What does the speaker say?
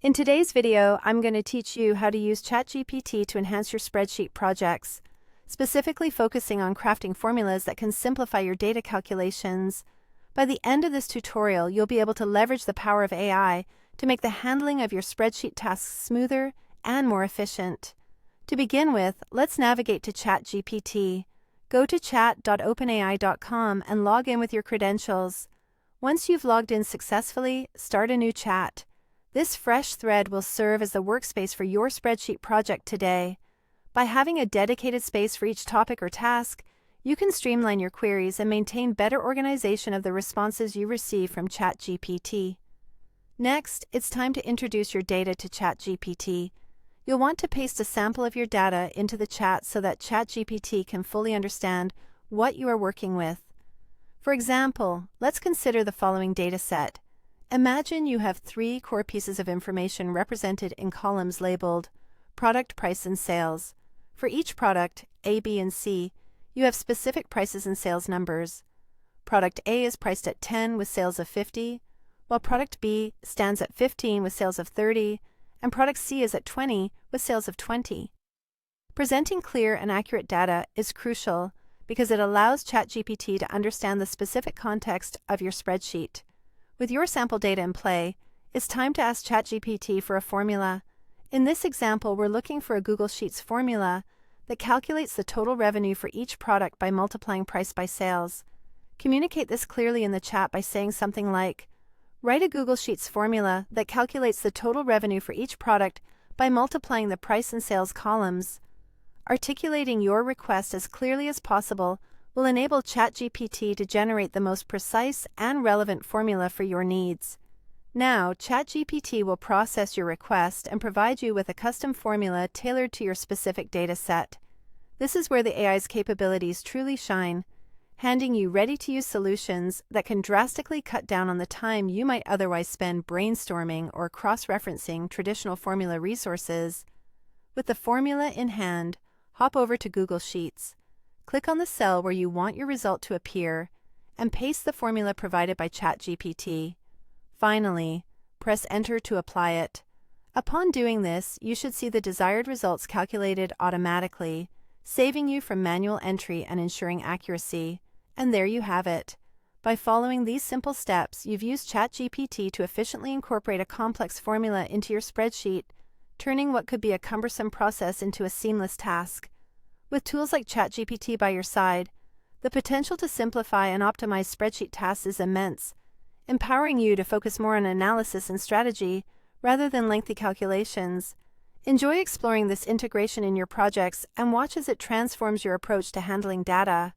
In today's video, I'm going to teach you how to use ChatGPT to enhance your spreadsheet projects, specifically focusing on crafting formulas that can simplify your data calculations. By the end of this tutorial, you'll be able to leverage the power of AI to make the handling of your spreadsheet tasks smoother and more efficient. To begin with, let's navigate to ChatGPT. Go to chat.openai.com and log in with your credentials. Once you've logged in successfully, start a new chat. This fresh thread will serve as the workspace for your spreadsheet project today. By having a dedicated space for each topic or task, you can streamline your queries and maintain better organization of the responses you receive from ChatGPT. Next, it's time to introduce your data to ChatGPT. You'll want to paste a sample of your data into the chat so that ChatGPT can fully understand what you are working with. For example, let's consider the following data set. Imagine you have 3 core pieces of information represented in columns labeled product, price, and sales. For each product, A, B, and C, you have specific prices and sales numbers. Product A is priced at 10 with sales of 50, while product B stands at 15 with sales of 30, and product C is at 20 with sales of 20. Presenting clear and accurate data is crucial because it allows ChatGPT to understand the specific context of your spreadsheet. With your sample data in play, it's time to ask ChatGPT for a formula. In this example, we're looking for a Google Sheets formula that calculates the total revenue for each product by multiplying price by sales. Communicate this clearly in the chat by saying something like, "Write a Google Sheets formula that calculates the total revenue for each product by multiplying the price and sales columns." Articulating your request as clearly as possible will enable ChatGPT to generate the most precise and relevant formula for your needs. Now, ChatGPT will process your request and provide you with a custom formula tailored to your specific data set. This is where the AI's capabilities truly shine, handing you ready-to-use solutions that can drastically cut down on the time you might otherwise spend brainstorming or cross-referencing traditional formula resources. With the formula in hand, hop over to Google Sheets. Click on the cell where you want your result to appear and paste the formula provided by ChatGPT. Finally, press Enter to apply it. Upon doing this, you should see the desired results calculated automatically, saving you from manual entry and ensuring accuracy. And there you have it. By following these simple steps, you've used ChatGPT to efficiently incorporate a complex formula into your spreadsheet, turning what could be a cumbersome process into a seamless task. With tools like ChatGPT by your side, the potential to simplify and optimize spreadsheet tasks is immense, empowering you to focus more on analysis and strategy rather than lengthy calculations. Enjoy exploring this integration in your projects and watch as it transforms your approach to handling data.